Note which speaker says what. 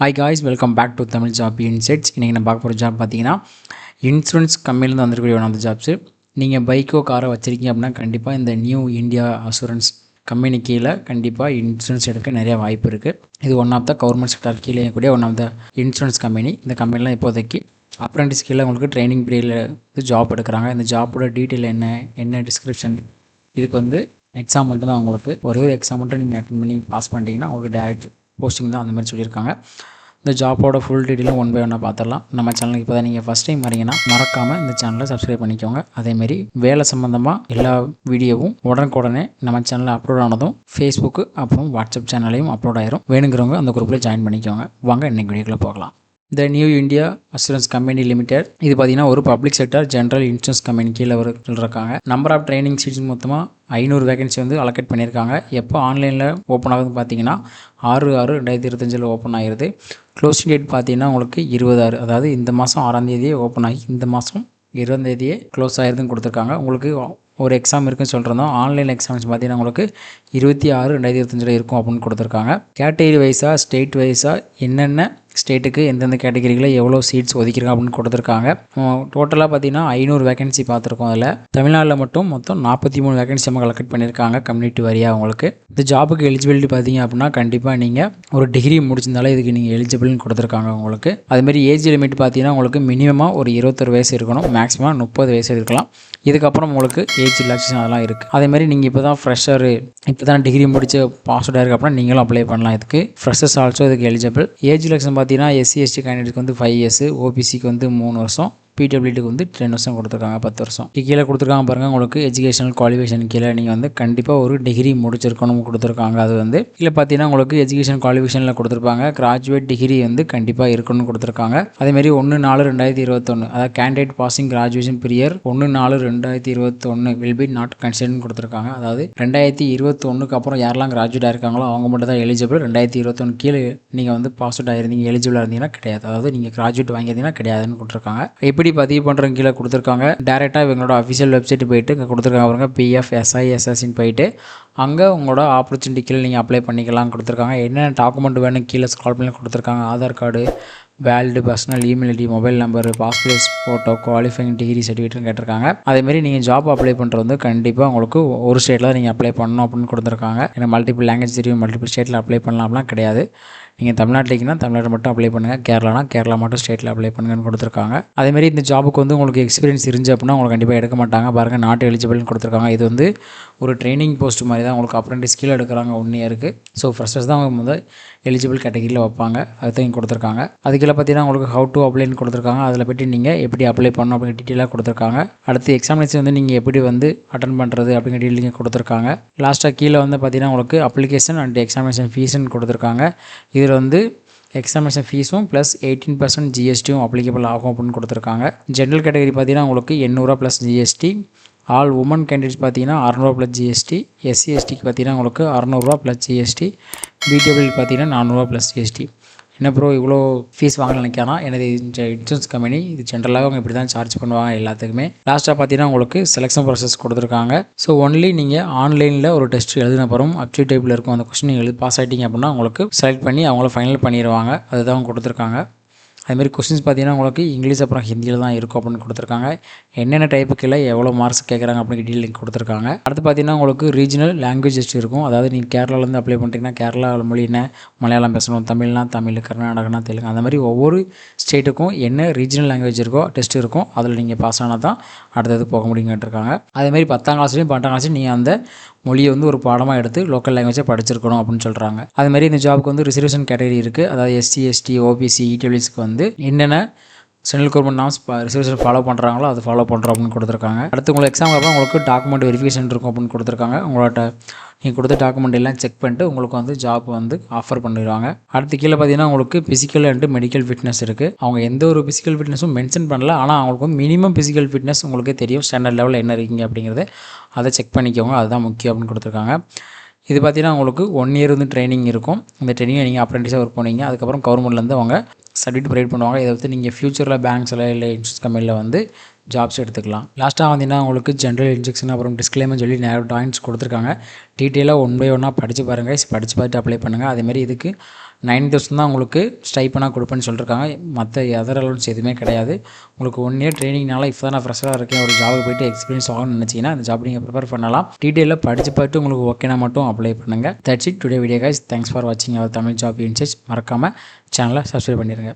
Speaker 1: Hi guys, welcome back to Tamil job insights. இன்றைக்கி நான் பார்க்க போகிற ஜாப் பார்த்தீங்கன்னா இன்சூரன்ஸ் கம்பெனிலேருந்து வந்துருக்கூடிய ஒன் ஆஃப் த ஜாப்ஸு. நீங்கள் பைக்கோ காரோ வச்சுருக்கீங்க அப்படின்னா கண்டிப்பாக இந்த நியூ இந்தியா அசூரன்ஸ் கம்பெனி கீழே கண்டிப்பாக இன்சூரன்ஸ் எடுக்க நிறைய வாய்ப்பு இருக்குது. இது one of the government sector கீழே கூடிய one of the insurance company. இந்த கம்பெனிலாம் இப்போதைக்கு அப்ரெண்டிஸ் கீழே உங்களுக்கு ட்ரைனிங் பீரியடில் ஜாப் எடுக்கிறாங்க. இந்த ஜாப்போட டீட்டெயில் என்ன டிஸ்கிரிப்ஷன், இதுக்கு வந்து எக்ஸாம் மட்டும் தான் உங்களுக்கு ஒரே எக்ஸாம் மட்டும் நீங்கள் அட்டன் பண்ணி பாஸ் பண்ணிட்டீங்கன்னா உங்களுக்கு டேரக்ட் போஸ்டிங் தான் அந்த மாதிரி சொல்லியிருக்காங்க. இந்த ஜாப்போட ஃபுல் டீட்டெயிலும் ஒன் பை ஒன்னாக பார்த்துடலாம். நம்ம சேனலுக்கு இப்போ தான் நீங்கள் ஃபஸ்ட் டைம் வரீங்கன்னா மறக்காமல் இந்த சேனலை சப்ஸ்கிரைப் பண்ணிக்கோங்க. அதேமாரி வேலை சம்மந்தமாக எல்லா வீடியோவும் உடனுக்குடனே நம்ம சேனலில் அப்லோட் ஆனதும் ஃபேஸ்புக்கு அப்புறம் வாட்ஸ்அப் சேனலையும் அப்லோட் ஆயிரும். வேணுங்கிறவங்க அந்த குரூப்பில் ஜாயின் பண்ணிக்கோங்க. வாங்க இன்றைக்கி வீடியோக்குள்ளே போகலாம். இந்த new India assurance company limited இது பார்த்தீங்கன்னா ஒரு public sector general insurance company கீழே இருக்காங்க. நம்பர் ஆஃப் ட்ரைனிங் சீட்ஸ் மொத்தமாக 500 வேகன்சி வந்து அலோகேட் பண்ணியிருக்காங்க. எப்போ ஆன்லைனில் ஓப்பன் ஆகுதுன்னு பார்த்தீங்கன்னா 6/6/2025 ஓப்பன் ஆகிருது. க்ளோசிங் டேட் பார்த்தீங்கன்னா உங்களுக்கு 20/6, அதாவது இந்த மாதம் 6ஆம் தேதியே ஓப்பன் ஆகி இந்த மாதம் 20ஆம் தேதியே க்ளோஸ் ஆகிருதுன்னு கொடுத்துருக்காங்க. உங்களுக்கு ஒரு எக்ஸாம் இருக்குன்னு சொல்கிறோம். ஆன்லைன் எக்ஸாம்ஸ் பார்த்தீங்கன்னா உங்களுக்கு 26/2025 இருக்கும் அப்படின்னு கொடுத்துருக்காங்க. கேட்டகரி வைஸாக ஸ்டேட் வைஸாக என்னென்ன ஸ்டேட்டுக்கு எந்தெந்த கேட்டகரியில் எவ்வளோ சீட்ஸ் ஒதுக்கிருக்காங்க அப்படின்னு கொடுத்துருக்காங்க. டோட்டலாக பார்த்தீங்கன்னா 500 வேகன்சி பார்த்துருக்கோம். அதில் தமிழ்நாட்டில் மட்டும் மொத்தம் 43 வேகன்சி நம்ம கலெக்ட் பண்ணியிருக்காங்க கம்யூனிட்டி வாரியாக. உங்களுக்கு இந்த ஜாபுக்கு எலிஜிபிலிட்டி பார்த்தீங்க அப்படின்னா கண்டிப்பாக நீங்கள் ஒரு டிகிரி முடிச்சிருந்தாலே இதுக்கு நீங்கள் எலிஜிபிள்னு கொடுத்துருக்காங்க உங்களுக்கு. அதுமாரி ஏஜ் லிமிட் பார்த்தீங்கன்னா உங்களுக்கு மினிமமாக ஒரு 21 வயசு இருக்கணும், மேக்ஸிமம் 30 வயசு இருக்கலாம். இதுக்கப்புறம் உங்களுக்கு ஏஜ் ரிலாக்ஸேஷன் அதெல்லாம் இருக்குது. அதேமாதிரி நீங்கள் இப்போ தான் ஃப்ரெஷரு, இப்போ தான் டிகிரி முடிச்சு பாஸ் அவுட் ஆயிருக்கு அப்படின்னா நீங்களும் அப்ளை பண்ணலாம். இதுக்கு ஃப்ரெஷர்ஸ் ஆல்சோ இதுக்கு எலிஜிபிள். ஏஜ் ரிலாக்ஸேஷன் பார்த்தீங்கன்னா SC/ST கேண்டிடேட்க்கு வந்து 5 years, OBCக்கு வந்து 3 வருஷம், PWDக்கு வந்து 10 வருஷம் கொடுத்துருக்காங்க, 10 வருஷம். கீழே கொடுத்துருக்காங்க பாருங்கள். உங்களுக்கு எஜுகேஷனல் குவாலிஃபிகேஷன் கீழே நீங்கள் வந்து கண்டிப்பாக ஒரு டிகிரி முடிச்சிருக்கணும் கொடுத்துருக்காங்க. அது வந்து இல்லை பார்த்தீங்கன்னா உங்களுக்கு எஜுகேஷன் குவாலிஃபிகேஷனில் கொடுத்துருப்பாங்க. கிராஜுவேட் டிகிரி வந்து கண்டிப்பாக இருக்கணும்னு கொடுத்துருக்காங்க. அதேமாதிரி 1/4/2021, அதாவது candidate passing graduation period 1/4/2021 will be not கன்சிடர்னு கொடுத்துருக்காங்க. அதாவது 2021க்கு அப்புறம் யாரெல்லாம் கிராஜுவேட் ஆயிருக்காங்களோ அவங்க மட்டும் தான் எலிஜிபிள். 2021 கீழே நீங்கள் வந்து பாஸ் அவுட் ஆயிருந்தீங்க, எலிஜிபிளாக இருந்தீங்கன்னா கிடையாது. அதாவது நீங்கள் கிராஜுவேட் வாங்கியிருந்தீங்கன்னா கிடையாதுன்னு கொடுத்துருக்காங்க. எப்படி பதிவு பண்ணுறவங்க கீழே கொடுத்துருக்காங்க. டேரெக்டாக இவங்களோட அஃபிஷியல் வெப்சைட் போயிட்டு இங்கே கொடுத்துருக்காங்க பாருங்க, PF SISSன்னு போயிட்டு அங்கே உங்களோட ஆப்பர்ச்சுனிட்டி கீழே நீங்கள் அப்ளை பண்ணிக்கலாம் கொடுத்துருக்காங்க. என்னென்ன டாக்குமெண்ட் வேணும் கீழே ஸ்க்ரால் பண்ணி கொடுத்துருக்காங்க. Aadhaar card, valid personal email ID, mobile number, passport photo, qualifying degree சர்டிஃபிகேட்னு கேட்டிருக்காங்க. அதேமாரி நீங்கள் ஜாப் அப்ளை பண்ணுறது வந்து கண்டிப்பாக உங்களுக்கு ஒரு ஸ்டேட்டில் தான் நீங்கள் அப்ளை பண்ணணும் அப்படின்னு கொடுத்துருக்காங்க. எனக்கு மல்டிபிள் லாங்குவேஜ் தெரியும், மல்டிபிள் ஸ்டேட்டில் அப்ளை பண்ணலாம் அப்படிலாம் கிடையாது. நீங்கள் தமிழ்நாட்டில்னா தமிழ்நாடு மட்டும் அப்ளை பண்ணுங்கள், கேரளானா கேரளா மட்டும் ஸ்டேட்டில் அப்ளை பண்ணுங்கன்னு கொடுத்துருக்காங்க. அதேமாரி இந்த ஜாபுக்கு வந்து உங்களுக்கு எக்ஸ்பீரியன்ஸ் இருந்துச்சு அப்படின்னா உங்களுக்கு கண்டிப்பாக எடுக்க மாட்டாங்க. பாருங்கள், நாட் எலிஜிபிள்னு கொடுத்துருக்காங்க. இது வந்து ஒரு ட்ரைனிங் போஸ்ட் மாதிரி தான். உங்களுக்கு அப்ரெண்டிஸ் கீழே எடுக்கிறாங்க 1 yearக்கு. ஸோ ஃப்ரெஷர்ஸ் தான் அவங்க முதல் எலிஜிபிள் கேட்டகரியில் வைப்பாங்க. அதுதான் இங்கே கொடுத்துருக்காங்க. அதுக்கீழே பார்த்தீங்கன்னா உங்களுக்கு ஹவு டு அப்ளைன்னு கொடுத்துருக்காங்க. அதில் போய்ட்டு நீங்கள் எப்படி அப்ளை பண்ணணும் அப்படிங்கிற டீட்டெயிலாக கொடுத்துருக்காங்க. அடுத்து எக்ஸாமினேஷன் வந்து நீங்கள் எப்படி வந்து அட்டன் பண்ணுறது அப்படிங்கிற டீட்டெயில் கொடுத்துருக்காங்க. லாஸ்ட்டாக கீழே வந்து பார்த்தீங்கன்னா உங்களுக்கு அப்ளிகேஷன் அண்ட் எக்ஸாமினேஷன் ஃபீஸ்ன்னு கொடுத்துருக்காங்க. இதில் வந்து எக்ஸாமினேஷன் ஃபீஸும் ப்ளஸ் 18% GSTயும் அப்ளிகபிள் ஆகும் அப்படின்னு கொடுத்துருக்காங்க. ஜென்ரல் கேட்டகரி பார்த்தீங்கன்னா உங்களுக்கு 800 + GST. ஆல் உமன் கேண்டிடேட்ஸ் பார்த்தீங்கன்னா 600 + GST. SC/STக்கு பார்த்தீங்கன்னா உங்களுக்கு 600 + GST. BWD பார்த்தீங்கன்னா 400 + GST. என்ன ப்ரோ இவ்வளோ ஃபீஸ் வாங்க நினைக்கலாம். எனது இன்சூரன்ஸ் கம்பெனி இது ஜென்ரலாக அவங்க இப்படி தான் சார்ஜ் பண்ணுவாங்க எல்லாத்துக்குமே. லாஸ்ட்டாக பார்த்தீங்கன்னா உங்களுக்கு செலெக்ஷன் ப்ராசஸ் கொடுத்துருக்காங்க. ஸோ ஒன்லி நீங்கள் ஆன்லைனில் ஒரு டெஸ்ட் எழுதின பிறகு அப்டியூட் டைப்பில் இருக்கும் அந்த கொஸ்டின் எழுதி பாஸ் ஆகிட்டீங்க அப்படின்னா உங்களுக்கு செலக்ட் பண்ணி அவங்கள ஃபைனல் பண்ணிடுவாங்க. அதுதான் அவங்க கொடுத்துருக்காங்க. அதுமாதிரி கொஸ்டின்ஸ் பார்த்தீங்கன்னா உங்களுக்கு இங்கிலீஷ் அப்புறம் ஹிந்தியில் தான் இருக்கும் அப்படின்னு கொடுத்துருக்காங்க. என்னென்ன டைப்புக்கு எவ்வளோ மார்க்ஸ் கேட்குறாங்க அப்படின்னு டீட்டெயில் கொடுத்துருக்காங்க. அடுத்து பார்த்தீங்கன்னா உங்களுக்கு ரீஜனல் லாங்குவேஜஸ் இருக்கும். அதாவது நீங்கள் கேரளாவிலேருந்து அப்ளை பண்ணுறீங்கன்னா கேரளா மொழி என்ன, மலையாளம் பேசணும், தமிழ்னா தமிழ், கர்நாடகனா தெலுங்கு, அந்த மாதிரி ஒவ்வொரு ஸ்டேட்டுக்கும் என்ன ரீஜனல் லாங்குவேஜ் இருக்கோ டெஸ்ட் இருக்கும். அதில் நீங்கள் பாஸ் ஆனால் தான் அடுத்தது போக முடியும் கேட்டிருக்காங்க. அதேமாதிரி 10ஆம் கிளாஸ்லையும் 12ஆம் கிளாஸ்லையும் நீங்கள் அந்த மொழியை வந்து ஒரு பாடமாக எடுத்து லோக்கல் லாங்குவேஜை படிச்சிருக்கணும் அப்படின்னு சொல்கிறாங்க. அதுமாதிரி இந்த ஜாபுக்கு வந்து ரிசர்வேஷன் கேட்டகரி இருக்குது. அதாவது SC/ST, OBC, EWSக்கு வந்து என்னென்ன central government norms reservation follow பண்ணுறாங்களோ அது ஃபாலோ பண்ணுறோம் அப்படின்னு கொடுத்துருக்காங்க. அடுத்து உங்களுக்கு எக்ஸாம் அப்புறம் உங்களுக்கு டாக்குமெண்ட் வெரிஃபிகேஷன் இருக்கும் அப்படின்னு கொடுத்துருக்காங்க. உங்களோட நீங்கள் கொடுத்த டாக்குமெண்ட் எல்லாம் செக் பண்ணிட்டு உங்களுக்கு வந்து ஜாப் வந்து ஆஃபர் பண்ணிடுவாங்க. அடுத்து கீழே பார்த்தீங்கன்னா உங்களுக்கு ஃபிசிக்கல் அண்ட் மெடிக்கல் ஃபிட்னஸ் இருக்குது. அவங்க எந்த ஒரு ஃபிசிக்கல் ஃபிட்னஸும் மென்ஷன் பண்ணல. ஆனால் அவங்களுக்கு மினிமம் ஃபிசிக்கல் ஃபிட்னஸ் உங்களுக்கு தெரியும், ஸ்டாண்டர்ட் லெவலில் என்ன இருக்கீங்க அப்படிங்கிறது அதை செக் பண்ணிக்கோங்க. அதுதான் முக்கியம் அப்படின்னு கொடுத்துருக்காங்க. இது பார்த்தீங்கன்னா உங்களுக்கு 1 year வந்து ட்ரைனிங் இருக்கும். இந்த ட்ரைனிங்கை நீங்கள் அப்ரெண்டிஸாக ஒர்க் பண்ணுவீங்க. அதுக்கப்புறம் கவர்மெண்ட்லேருந்து அவங்க சர்டிஃபிகேட் ப்ரொவைட் பண்ணுவாங்க. இதை வந்து நீங்கள் ஃப்யூச்சரில் பேங்க்ஸில் இல்லை இன்சூரன்ஸ் கம்பெனியில் வந்து ஜாப்ஸ் எடுத்துக்கலாம். லாஸ்ட்டாக வந்தீங்கன்னா உங்களுக்கு ஜென்ரல் இன்ஜெக்ஷன் அப்புறம் டிஸ்க்ளைமர் சொல்லி நிறைய டாயின்ஸ் கொடுத்துருக்காங்க. டீட்டெயிலாக ஒன் பை ஒன்னாக படித்து பாருங்கள். படித்து பார்த்துட்டு அப்ளை பண்ணுங்கள். அதேமாதிரி இதுக்கு 9,000 தான் உங்களுக்கு ஸ்டைப்பனாக கொடுப்பேன்னு சொல்லியிருக்காங்க. மற்ற அதர் அலவன்ஸ் எதுவுமே கிடையாது. உங்களுக்கு 1 இயர் ட்ரைனிங்னால இப்போ தான் நான் ஃப்ரெஷ்ஷாக இருக்கேன், ஒரு ஜாபுக்கு போய்ட்டு எக்ஸ்பீரியன்ஸ் ஆகணும்னு நினச்சிங்கன்னா அந்த ஜாப் நீங்கள் ப்ரிப்பேர் பண்ணலாம். டீட்டெயிலாக படித்து பார்த்து உங்களுக்கு ஓகேனா மட்டும் அப்ளை பண்ணுங்கள். That's it today video guys. Thanks for வாட்சிங் அவர் தமிழ் ஜாப் இன்சைட்ஸ். மறக்காமல் சேனலை சப்ஸ்கிரைப் பண்ணிடுங்க.